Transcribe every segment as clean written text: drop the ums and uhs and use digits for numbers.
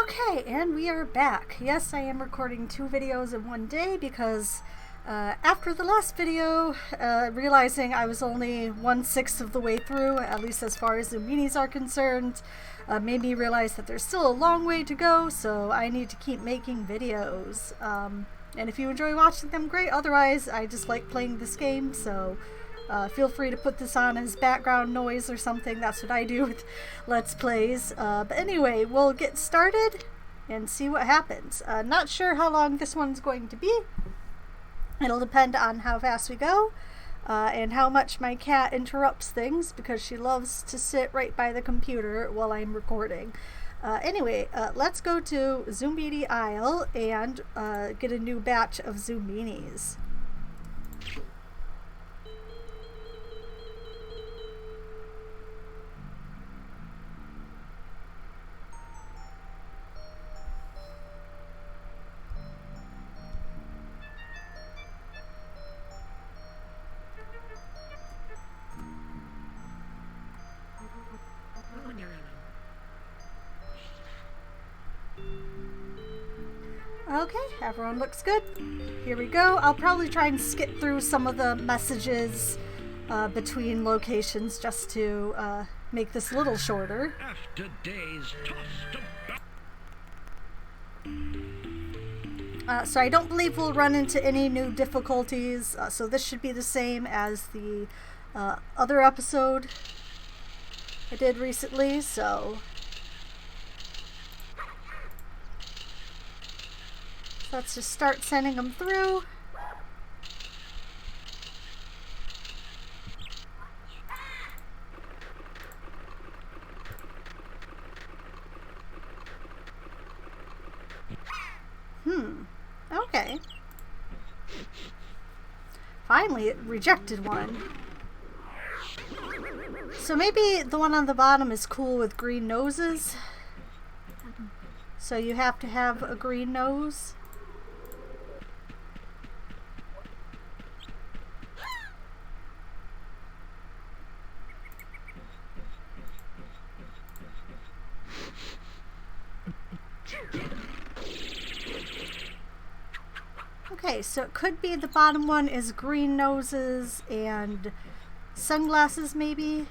Okay, and we are back. Yes, I am recording 2 videos in one day because after the last video, realizing I was only 1/6 of the way through, at least as far as Zoombinis are concerned, made me realize that there's still a long way to go, so I need to keep making videos. And if you enjoy watching them, great. Otherwise, I just like playing this game, so feel free to put this on as background noise or something. That's what I do with Let's Plays. But anyway, we'll get started and see what happens. Not sure how long this one's going to be. It'll depend on how fast we go and how much my cat interrupts things, because she loves to sit right by the computer while I'm recording. Anyway, let's go to Zoombini Isle and get a new batch of Zoombinis. Okay, everyone looks good. Here we go. I'll probably try and skip through some of the messages between locations just to make this a little shorter. After days tossed about. So I don't believe we'll run into any new difficulties, so this should be the same as the other episode I did recently, so let's just start sending them through. Okay. Finally, it rejected one. So maybe the one on the bottom is cool with green noses. So you have to have a green nose. Okay, so it could be the bottom one is green noses and sunglasses, maybe?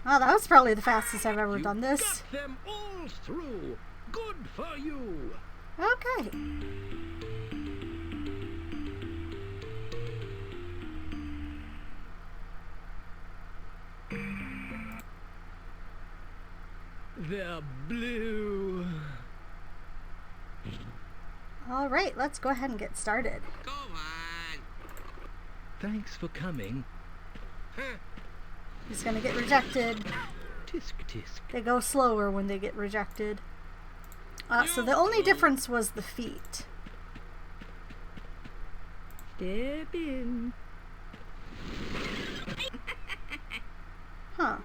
Oh, that was probably the fastest I've ever done this. Got them all through. Good for you. Okay. They're blue. All right, let's go ahead and get started. Go on. Thanks for coming. He's gonna get rejected. Tisk tisk. They go slower when they get rejected. So the only difference was the feet. Step in. Huh.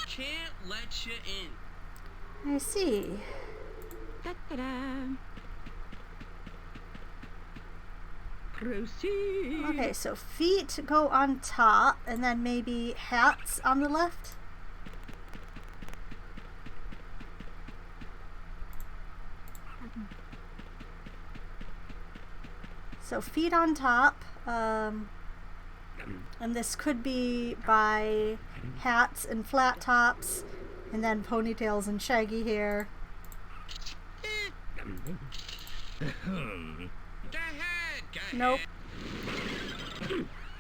Can't let you in. I see. Da-da-da. Proceed. Okay, so feet go on top, and then maybe hats on the left. So feet on top, and this could be by hats and flat tops, and then ponytails and shaggy hair. Nope.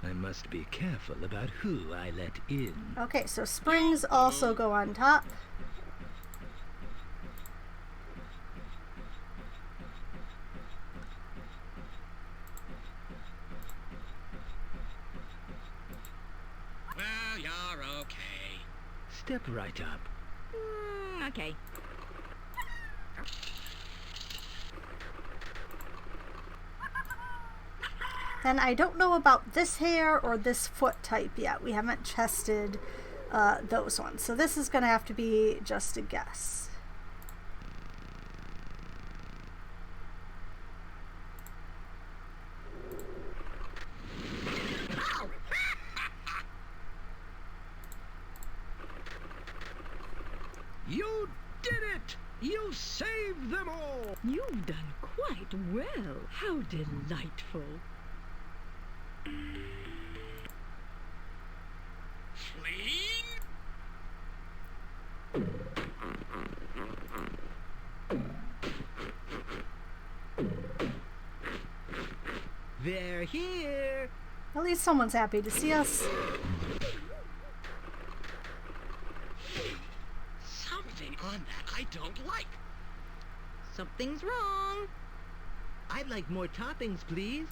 I must be careful about who I let in. Okay, so springs also go on top. Well, you're okay. Step right up. Okay. Then I don't know about this hair or this foot type yet. We haven't tested those ones. So this is going to have to be just a guess. You did it! You saved them all! You've done quite well. How delightful. Fleeing? They're here. At least someone's happy to see us. Something on that I don't like. Something's wrong. I'd like more toppings, please.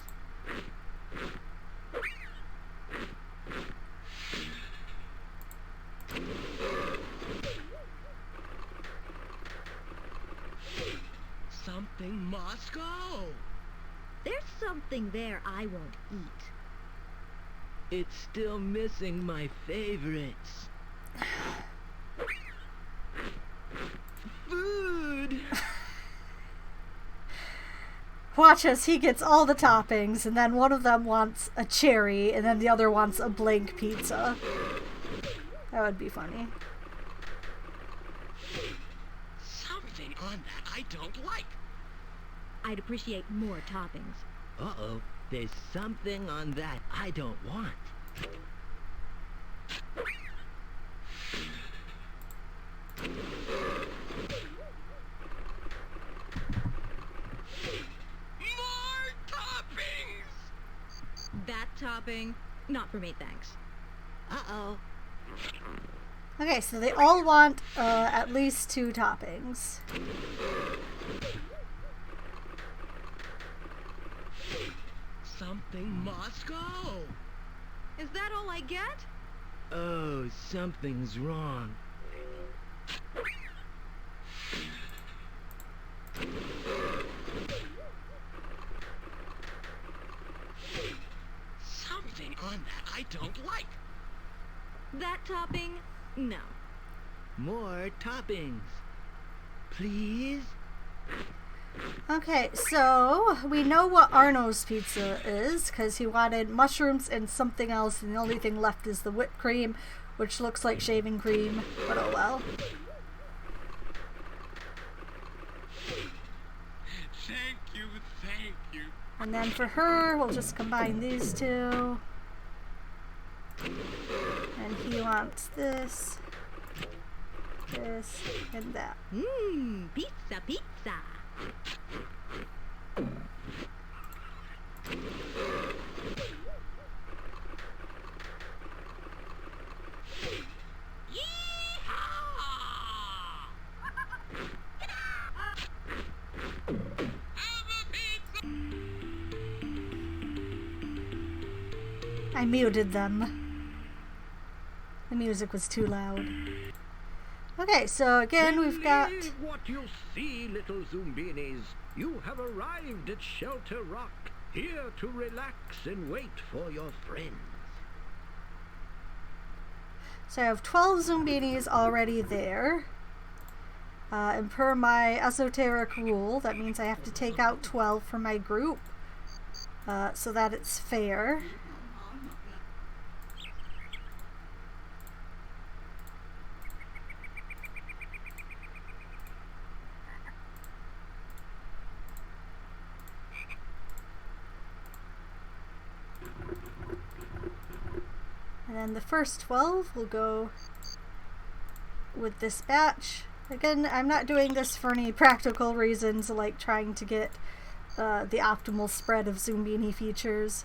Something must go. There's something there I won't eat. It's still missing my favorites. Food! Watch as he gets all the toppings, and then one of them wants a cherry, and then the other wants a blank pizza. That would be funny. Something on that I don't like. I'd appreciate more toppings. Uh-oh, there's something on that I don't want. More toppings! That topping? Not for me, thanks. Uh-oh. Okay, so they all want at least 2 toppings. Something must go. Is that all I get? Oh, something's wrong. Something on that I don't like. That topping? No. More toppings. Please? Okay, so we know what Arno's pizza is, because he wanted mushrooms and something else, and the only thing left is the whipped cream, which looks like shaving cream, but oh well. Thank you, thank you. And then for her, we'll just combine these two. And he wants this, this, and that. Mmm, pizza, pizza. I muted them. The music was too loud. Okay, so again we've got... Believe what you see, little Zoombinis. You have arrived at Shelter Rock, here to relax and wait for your friends. So I have 12 Zoombinis already there. And per my esoteric rule, that means I have to take out 12 from my group so that it's fair. And then the first 12 will go with this batch. Again, I'm not doing this for any practical reasons, like trying to get the optimal spread of Zoombini features.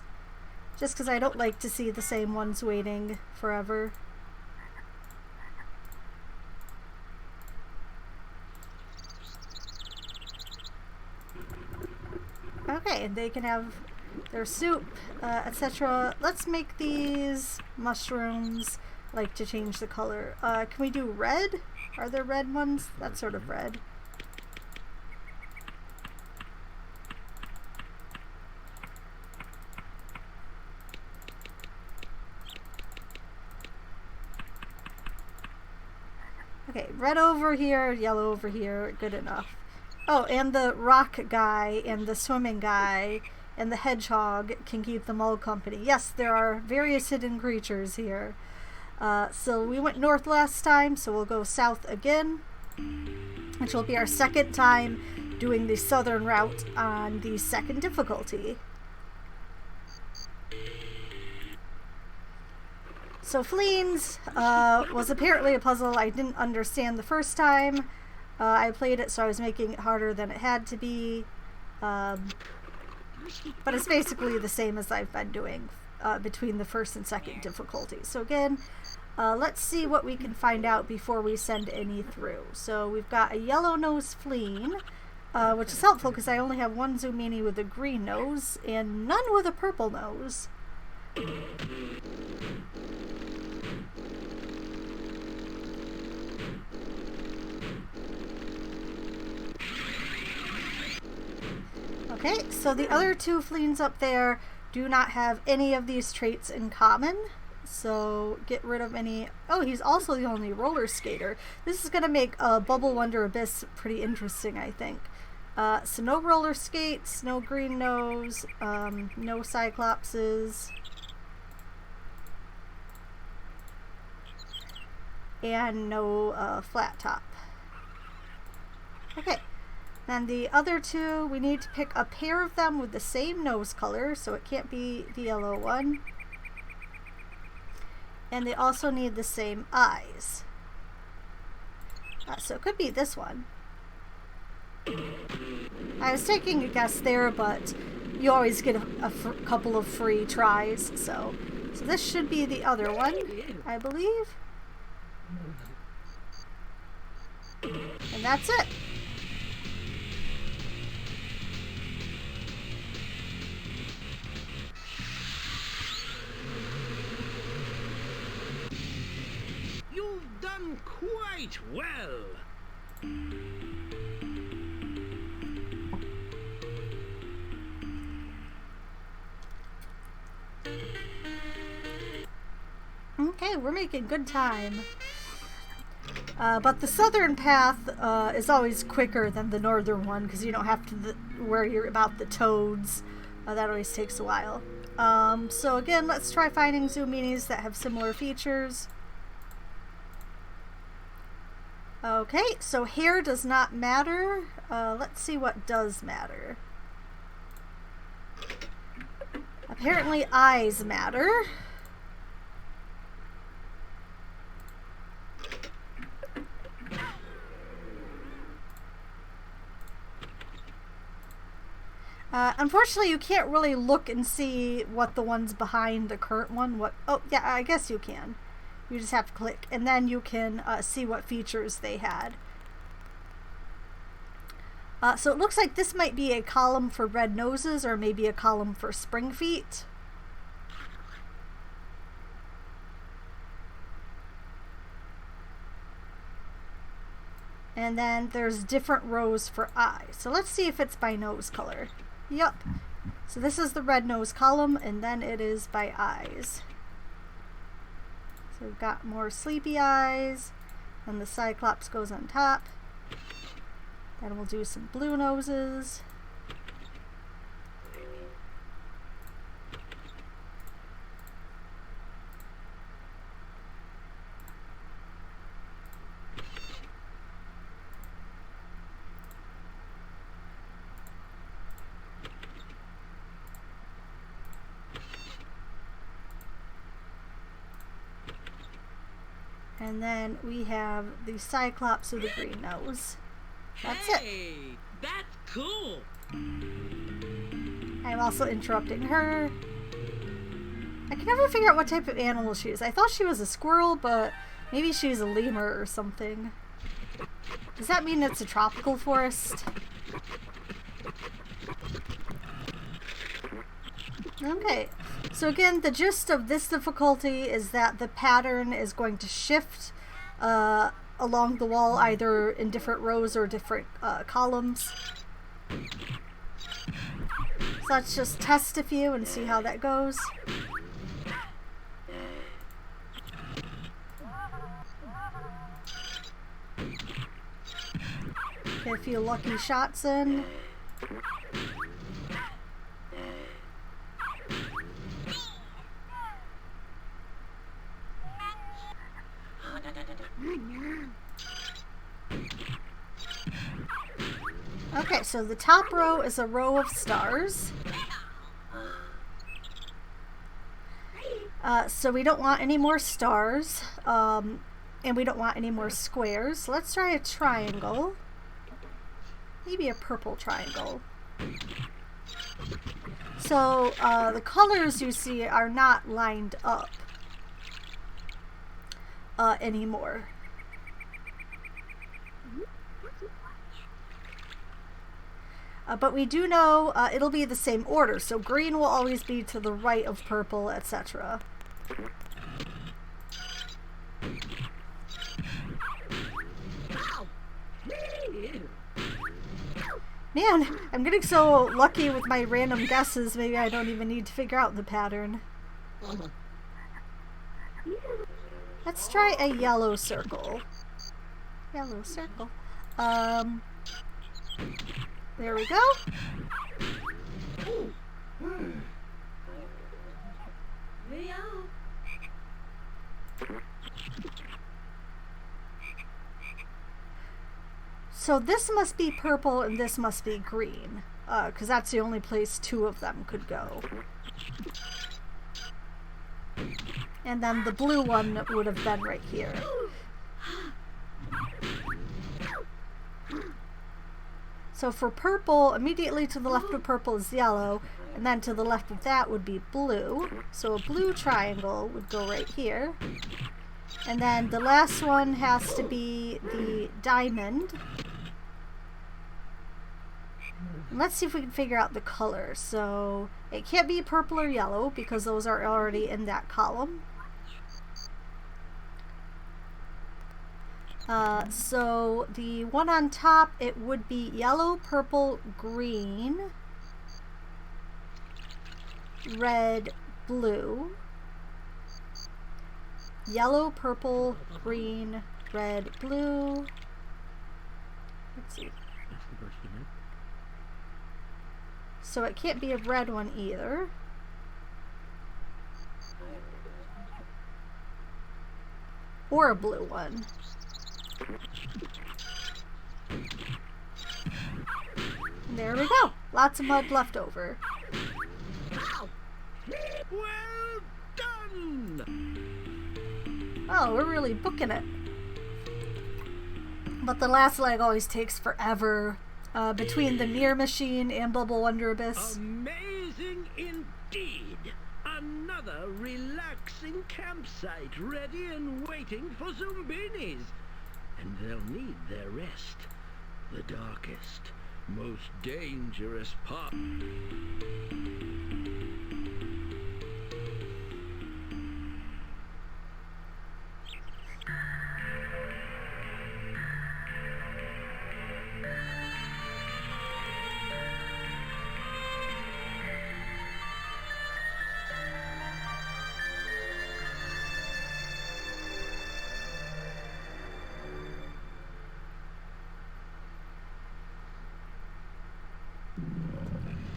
Just because I don't like to see the same ones waiting forever. Okay, and they can have their soup, etc. Let's make these mushrooms. I like to change the color. Can we do red? Are there red ones? That's sort of red. Okay, red over here, yellow over here, good enough. Oh, and the rock guy and the swimming guy and the hedgehog can keep them all company. Yes, there are various hidden creatures here. So we went north last time, so we'll go south again, which will be our second time doing the southern route on the second difficulty. So Fleens was apparently a puzzle I didn't understand the first time I played it, so I was making it harder than it had to be. But it's basically the same as I've been doing between the first and second difficulty. So again, let's see what we can find out before we send any through. So we've got a yellow nose Fleen, which is helpful because I only have one Zoomini with a green nose and none with a purple nose. Okay, so the other two Fleens up there do not have any of these traits in common. So get rid of any... Oh, he's also the only roller skater. This is going to make Bubble Wonder Abyss pretty interesting, I think. So no roller skates, no green nose, no Cyclopses, and no flat top. Okay. Then the other two, we need to pick a pair of them with the same nose color, so it can't be the yellow one. And they also need the same eyes. So it could be this one. I was taking a guess there, but you always get a couple of free tries, so this should be the other one, I believe. And that's it. You've done quite well. Okay, we're making good time. But the southern path is always quicker than the northern one because you don't have to worry about the toads. That always takes a while. So again, let's try finding Zoombinis that have similar features. Okay, so hair does not matter. Let's see what does matter. Apparently eyes matter. Unfortunately, you can't really look and see what the ones behind the current one, oh yeah, I guess you can. You just have to click, and then you can see what features they had. So it looks like this might be a column for red noses, or maybe a column for spring feet. And then there's different rows for eyes. So let's see if it's by nose color. Yep. So this is the red nose column, and then it is by eyes. So we've got more sleepy eyes, and the Cyclops goes on top. Then we'll do some blue noses. And then we have the Cyclops with the green nose. That's it. Hey, that's cool. I'm also interrupting her. I can never figure out what type of animal she is. I thought she was a squirrel, but maybe she's a lemur or something. Does that mean it's a tropical forest? Okay, so again, the gist of this difficulty is that the pattern is going to shift along the wall, either in different rows or different columns. So let's just test a few and see how that goes. few lucky shots in. Okay, so the top row is a row of stars. So we don't want any more stars, and we don't want any more squares. So let's try a triangle. Maybe a purple triangle. So the colors you see are not lined up anymore. But we do know it'll be the same order, so green will always be to the right of purple, etc. Man, I'm getting so lucky with my random guesses, maybe I don't even need to figure out the pattern. Let's try a yellow circle. Yellow circle. There we go. So this must be purple and this must be green, because that's the only place two of them could go. And then the blue one would have been right here. So for purple, immediately to the left of purple is yellow, and then to the left of that would be blue. So a blue triangle would go right here. And then the last one has to be the diamond. And let's see if we can figure out the color. So it can't be purple or yellow because those are already in that column. So the one on top, it would be yellow, purple, green, red, blue, yellow, purple, green, red, blue. Let's see. So it can't be a red one either. Or a blue one. There we go. Lots of mud left over. Well done! Oh, we're really booking it. But the last leg always takes forever. Between the mirror machine and Bubble Wonder Abyss. Amazing indeed! Another relaxing campsite ready and waiting for Zoombinis. And they'll need their rest. The darkest, most dangerous part.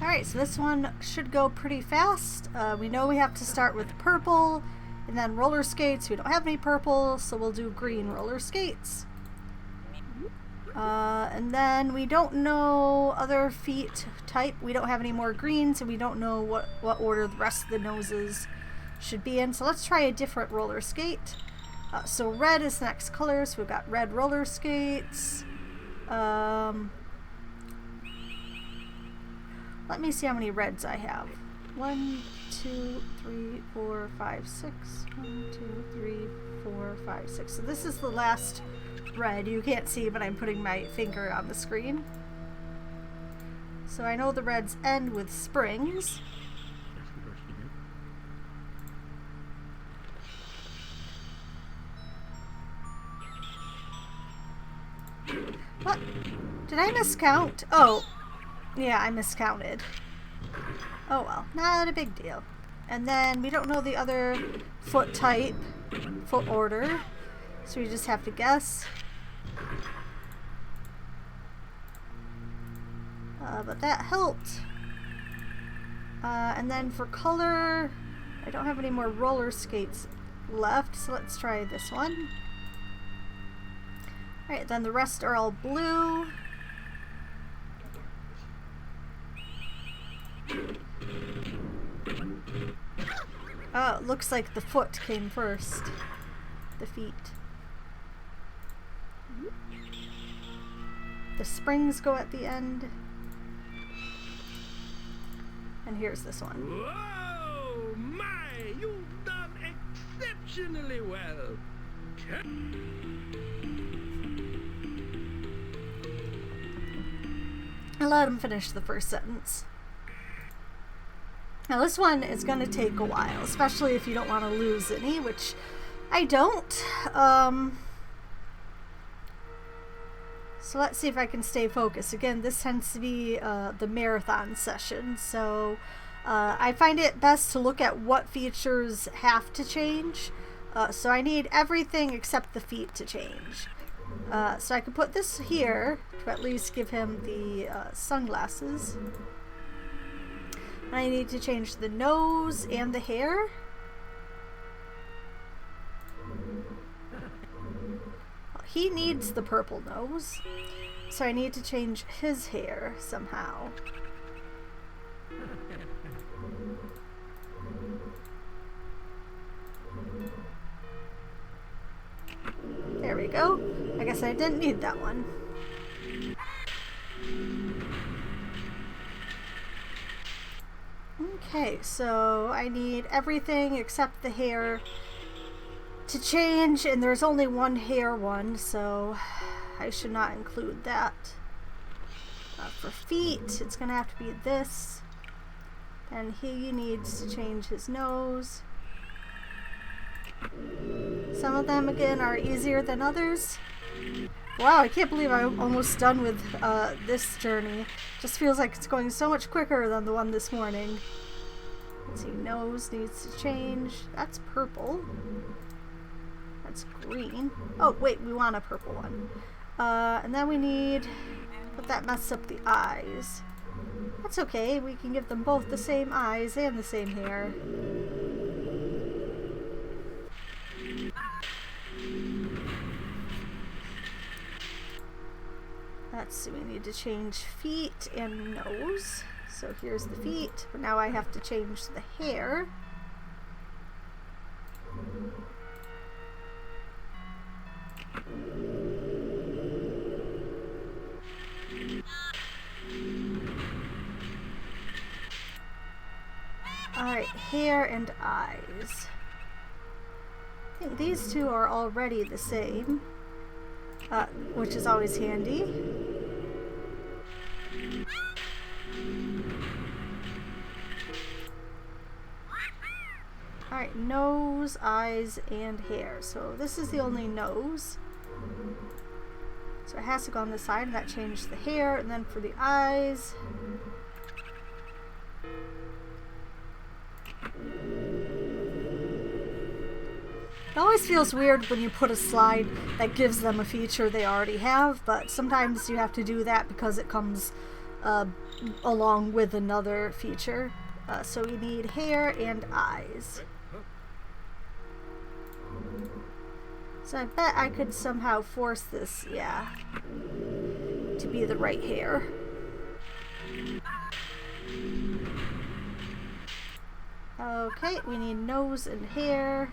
Alright, so this one should go pretty fast. We know we have to start with purple, and then roller skates. We don't have any purple, so we'll do green roller skates. And then we don't know other feet type. We don't have any more greens, so we don't know what order the rest of the noses should be in. So let's try a different roller skate. So red is the next color, so we've got red roller skates. Let me see how many reds I have. 1, 2, 3, 4, 5, 6. 1, 2, 3, 4, 5, 6. So this is the last red. You can't see, but I'm putting my finger on the screen. So I know the reds end with springs. What? Did I miscount? Oh. Yeah, I miscounted. Oh well, not a big deal. And then we don't know the other foot type, foot order, so we just have to guess. but that helped. And then for color, I don't have any more roller skates left, so let's try this one. Alright, then the rest are all blue. Oh, it looks like the foot came first. The feet. The springs go at the end. And here's this one. Whoa, my! You've done exceptionally well. I let him finish the first sentence. Now this one is going to take a while, especially if you don't want to lose any, which I don't. So let's see if I can stay focused. Again, this tends to be the marathon session, so I find it best to look at what features have to change. So I need everything except the feet to change. So I could put this here to at least give him the sunglasses. I need to change the nose and the hair. He needs the purple nose, so I need to change his hair somehow. There we go. I guess I didn't need that one. Okay, so I need everything except the hair to change, and there's only one hair one, so I should not include that. For feet, it's gonna have to be this, and he needs to change his nose. Some of them, again, are easier than others. Wow, I can't believe I'm almost done with this journey. Just feels like it's going so much quicker than the one this morning. Let's see, nose needs to change. That's purple. That's green. Oh, wait, we want a purple one. And then we need... But that messed up the eyes. That's okay, we can give them both the same eyes and the same hair. Let's see, we need to change feet and nose. So here's the feet, but now I have to change the hair. Alright, hair and eyes. I think these two are already the same, which is always handy. Alright, nose, eyes, and hair. So this is the only nose. So it has to go on the side, and that changed the hair. And then for the eyes... It always feels weird when you put a slide that gives them a feature they already have, but sometimes you have to do that because it comes along with another feature. So we need hair and eyes. So I bet I could somehow force this, yeah, to be the right hair. Okay, we need nose and hair.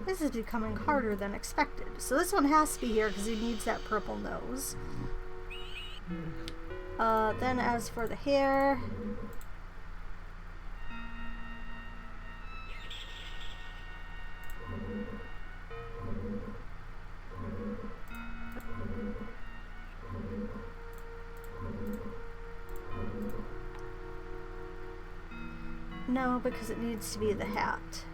This is becoming harder than expected. So this one has to be here because he needs that purple nose. Then as for the hair... No, because it needs to be the hat.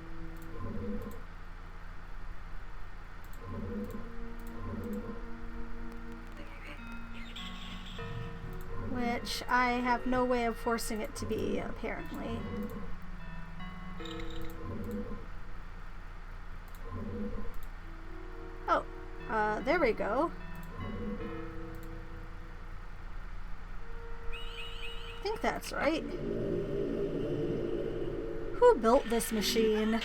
Which I have no way of forcing it to be, apparently. Oh, there we go. I think that's right. Who built this machine?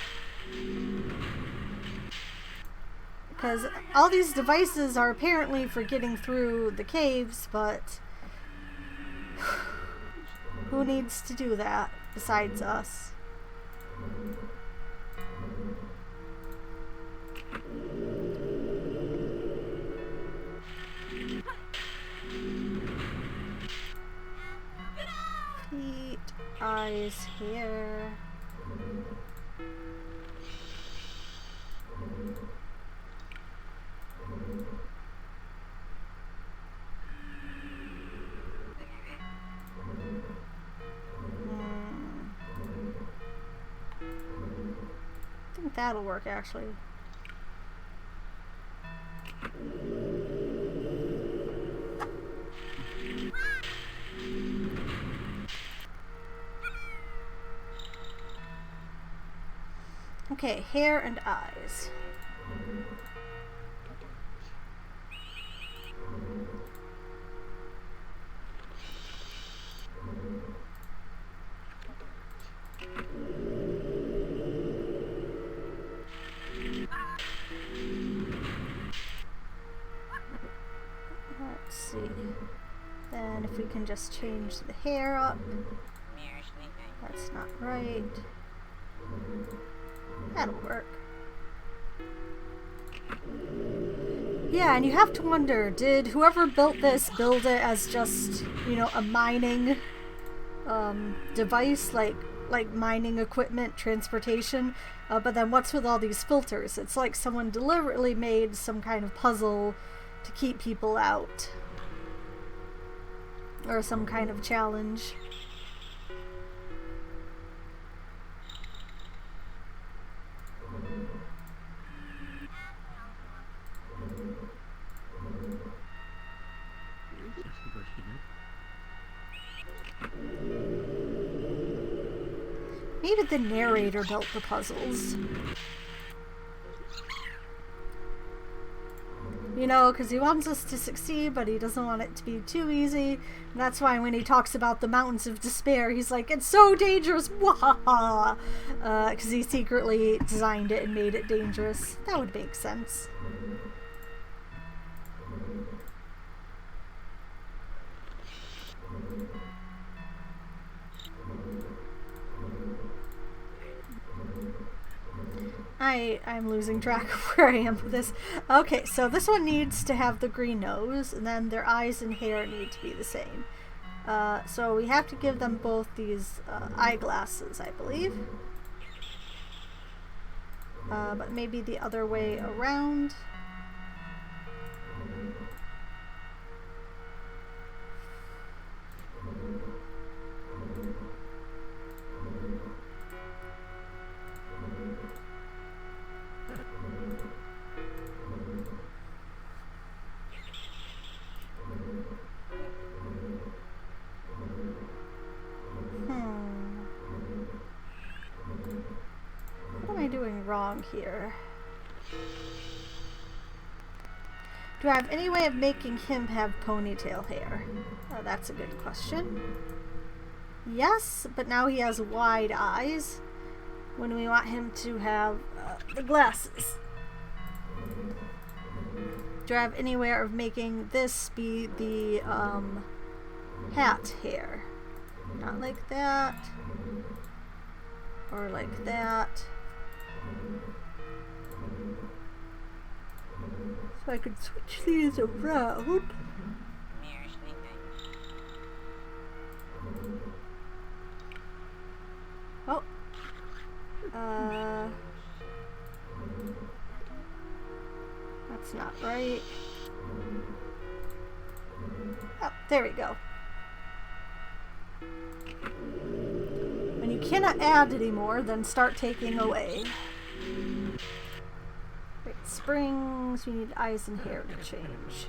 Because all these devices are apparently for getting through the caves, but who needs to do that besides us? Feet, eyes here. I think that'll work, actually. Okay, hair and eyes. Let's see. Then if we can just change the hair up. That's not right. That'll work. Yeah, and you have to wonder, did whoever built this build it as just, you know, a mining device, like mining equipment, transportation? But then what's with all these filters? It's like someone deliberately made some kind of puzzle to keep people out. Or some kind of challenge. Maybe the narrator built the puzzles. You know, because he wants us to succeed, but he doesn't want it to be too easy. And that's why when he talks about the mountains of despair, he's like, it's so dangerous! Wahaha! Because he secretly designed it and made it dangerous. That would make sense. I'm losing track of where I am with this. Okay, so this one needs to have the green nose, and then their eyes and hair need to be the same. So we have to give them both these eyeglasses, I believe. But maybe the other way around. Doing wrong here. Do I have any way of making him have ponytail hair? That's a good question. Yes, but now he has wide eyes when we want him to have the glasses. Do I have any way of making this be the hat hair? Not like that. Or like that. So I could switch these around. Oh. That's not right. Oh, there we go. When you cannot add anymore, then start taking away. Wait, springs, we need eyes and hair to change.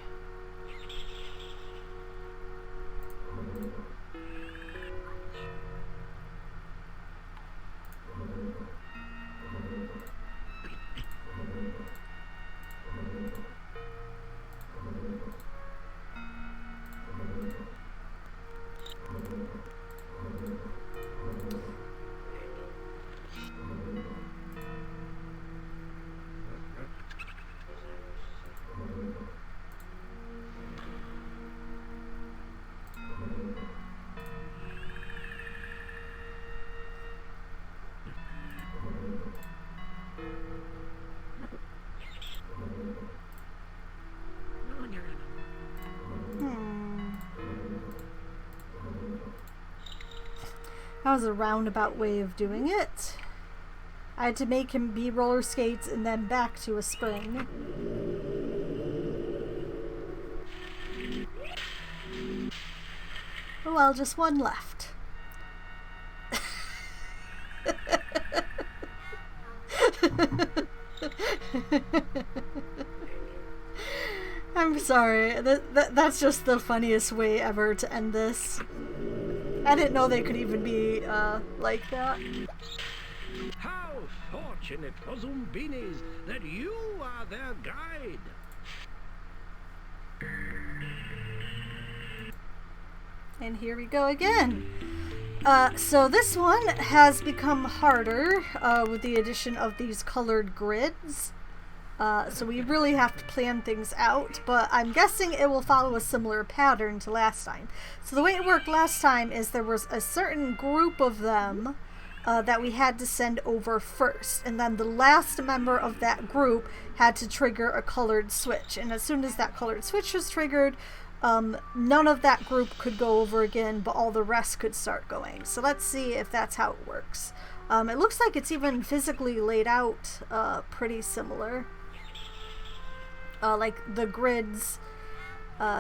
That was a roundabout way of doing it. I had to make him be roller skates and then back to a spring. Oh well, just one left. I'm sorry. That's just the funniest way ever to end this. I didn't know they could even be like that. How fortunate for Zoombinis that you are their guide. And here we go again. So this one has become harder with the addition of these colored grids. So we really have to plan things out, but I'm guessing it will follow a similar pattern to last time. So the way it worked last time is there was a certain group of them that we had to send over first, and then the last member of that group had to trigger a colored switch, and as soon as that colored switch was triggered, none of that group could go over again, but all the rest could start going. So let's see if that's how it works. It looks like it's even physically laid out pretty similar. Like the grids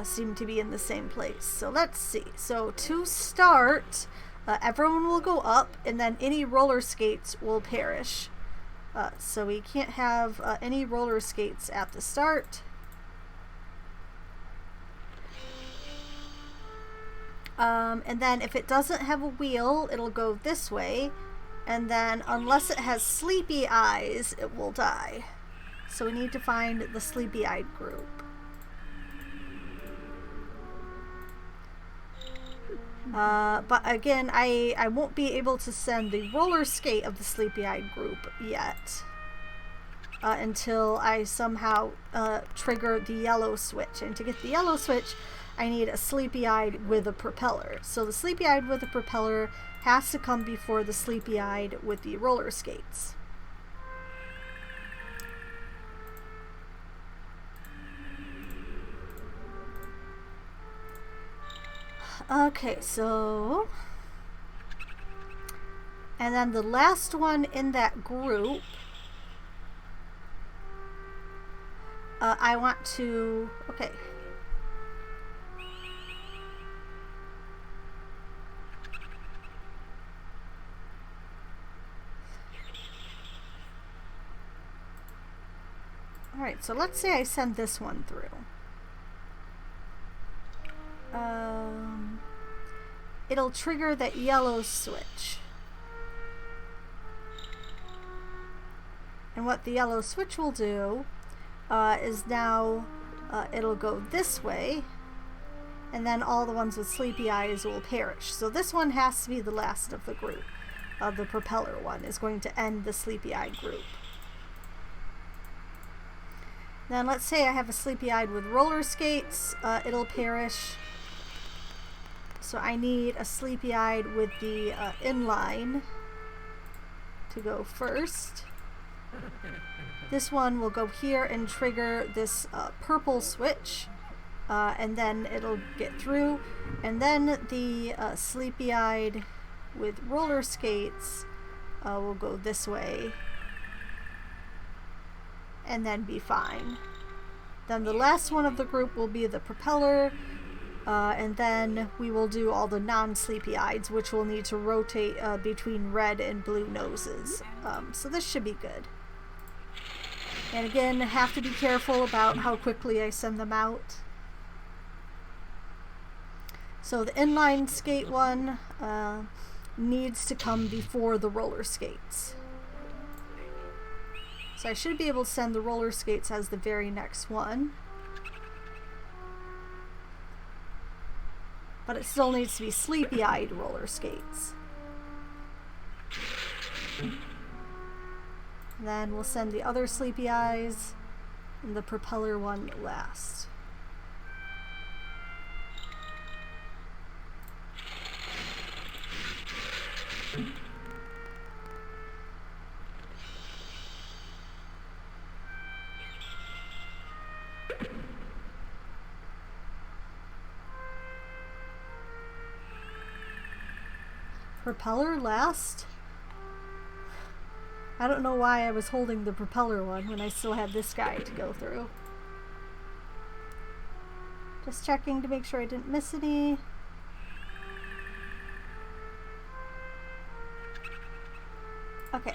seem to be in the same place. So let's see. So to start, everyone will go up, and then any roller skates will perish. So we can't have any roller skates at the start. And then if it doesn't have a wheel, it'll go this way. And then unless it has sleepy eyes, it will die. So we need to find the sleepy-eyed group. But again, I won't be able to send the roller skate of the sleepy-eyed group yet. Until I somehow trigger the yellow switch. And to get the yellow switch, I need a sleepy-eyed with a propeller. So the sleepy-eyed with a propeller has to come before the sleepy-eyed with the roller skates. Okay, so... And then the last one in that group, I want to... Okay. Alright, so let's say I send this one through. It'll trigger that yellow switch. And what the yellow switch will do is now it'll go this way, and then all the ones with sleepy eyes will perish. So this one has to be the last of the group. The propeller one is going to end the sleepy-eyed group. Then let's say I have a sleepy-eyed with roller skates, it'll perish. So I need a sleepy-eyed with the inline to go first. This one will go here and trigger this purple switch, and then it'll get through. And then the sleepy-eyed with roller skates will go this way and then be fine. Then the last one of the group will be the propeller. and then we will do all the non-sleepy eyes, which will need to rotate between red and blue noses. So this should be good. And again, have to be careful about how quickly I send them out. So the inline skate one needs to come before the roller skates. So I should be able to send the roller skates as the very next one. But it still needs to be sleepy-eyed roller skates. Then we'll send the other sleepy eyes and the propeller one last. Propeller last? I don't know why I was holding the propeller one when I still had this guy to go through. Just checking to make sure I didn't miss any. Okay.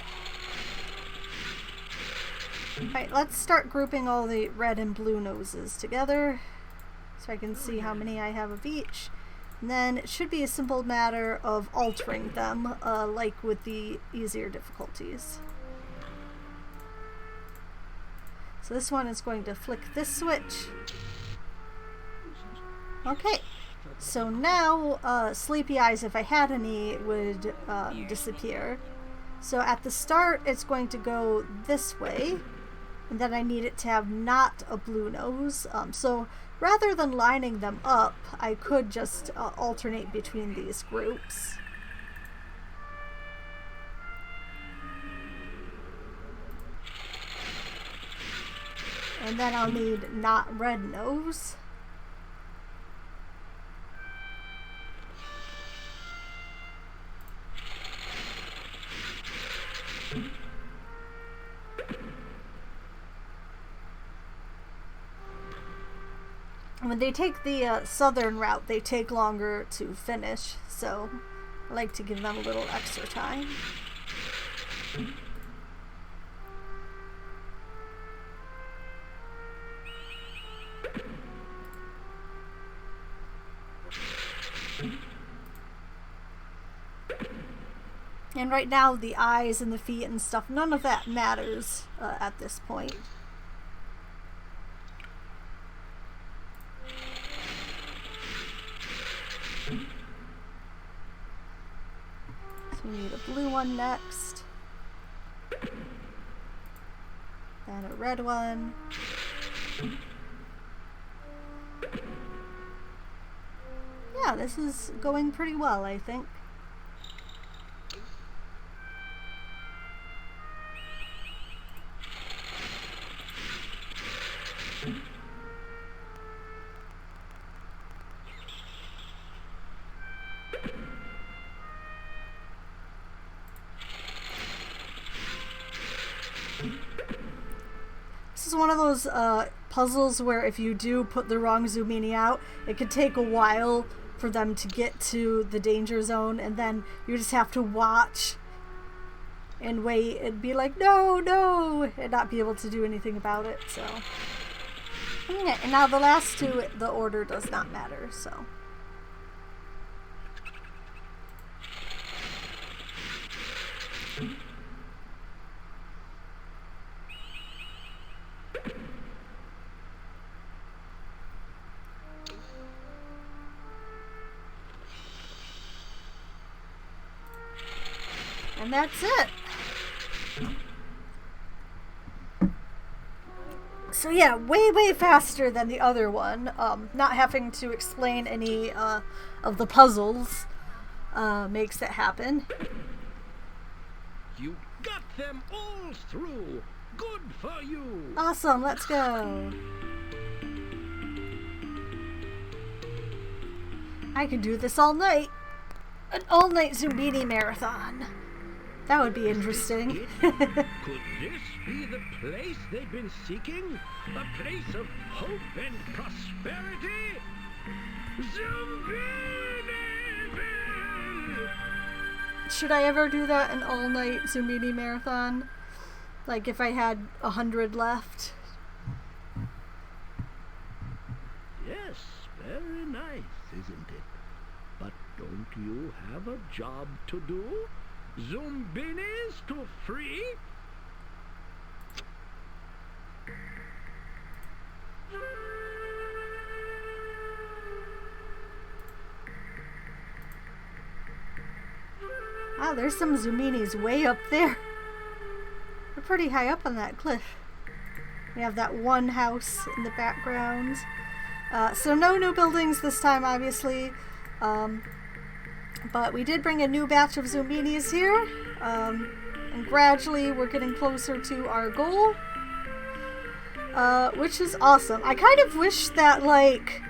Alright, let's start grouping all the red and blue noses together so I can see how many I have of each. And then it should be a simple matter of altering them, like with the easier difficulties. So this one is going to flick this switch. Okay, so now sleepy eyes, if I had any, would disappear. So at the start it's going to go this way, and then I need it to have not a blue nose. So rather than lining them up, I could just alternate between these groups. And then I'll need not red nose. When they take the southern route, they take longer to finish, so I like to give them a little extra time. And right now, the eyes and the feet and stuff, none of that matters at this point. So we need a blue one next. Then a red one. Yeah, this is going pretty well, I think. This is one of those puzzles where if you do put the wrong Zoomini out, it could take a while for them to get to the danger zone, and then you just have to watch and wait and be like, no, no, and not be able to do anything about it. So, yeah. And now the last two, the order does not matter, so. And that's it. So yeah, way faster than the other one. Not having to explain any of the puzzles makes it happen. You got them all through. Good for you. Awesome, let's go. I could do this all night. An all-night Zombini marathon. That would be interesting. Could this be the place they've been seeking? A place of hope and prosperity? Zoombinis! Should I ever do that an all-night Zombini marathon? Like if I had 100 left? Yes, very nice, isn't it? But don't you have a job to do? Zoombinis to free? Ah, there's some Zoombinis way up there. We're pretty high up on that cliff. We have that one house in the background. So no new buildings this time, obviously. But we did bring a new batch of Zoombinis here. And gradually we're getting closer to our goal. Which is awesome. I kind of wish that, like,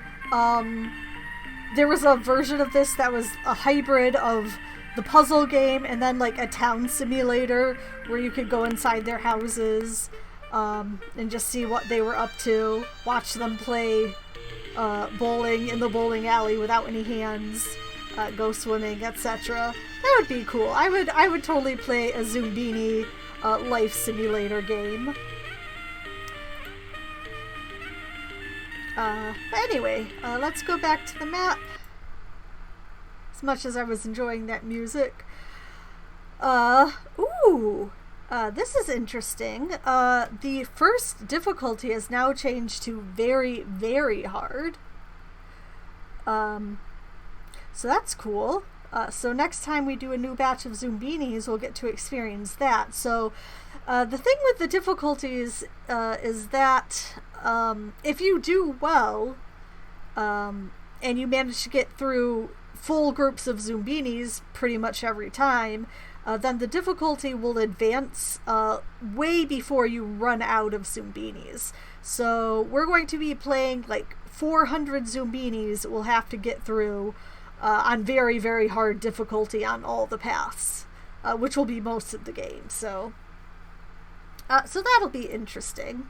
there was a version of this that was a hybrid of the puzzle game and then, like, a town simulator where you could go inside their houses and just see what they were up to, watch them play bowling in the bowling alley without any hands, go swimming, etc. That would be cool. I would totally play a Zoombini life simulator game. But anyway, let's go back to the map. As much as I was enjoying that music. This is interesting. The first difficulty has now changed to very, very hard. So that's cool. So next time we do a new batch of Zoombinis, we'll get to experience that. So the thing with the difficulties is that if you do well, and you manage to get through full groups of Zoombinis pretty much every time, then the difficulty will advance way before you run out of Zoombinis. So we're going to be playing like 400 Zoombinis we'll have to get through on very, very hard difficulty on all the paths, which will be most of the game. So that'll be interesting.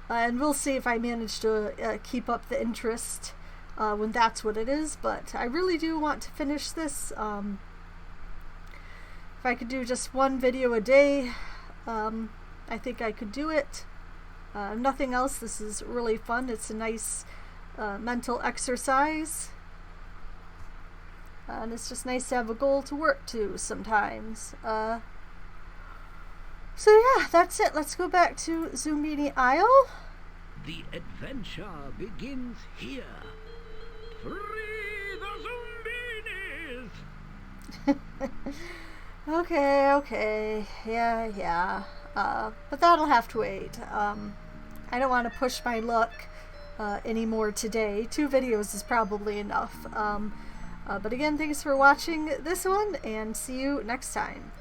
And we'll see if I manage to keep up the interest when that's what it is, but I really do want to finish this. If I could do just one video a day, I think I could do it. Nothing else, this is really fun. It's a nice mental exercise. And it's just nice to have a goal to work to sometimes. So yeah, that's it. Let's go back to Zoombini Isle. The adventure begins here. Free the Zoombinis! Okay. Yeah. But that'll have to wait. I don't want to push my luck anymore today. 2 videos is probably enough. But again, thanks for watching this one, and see you next time.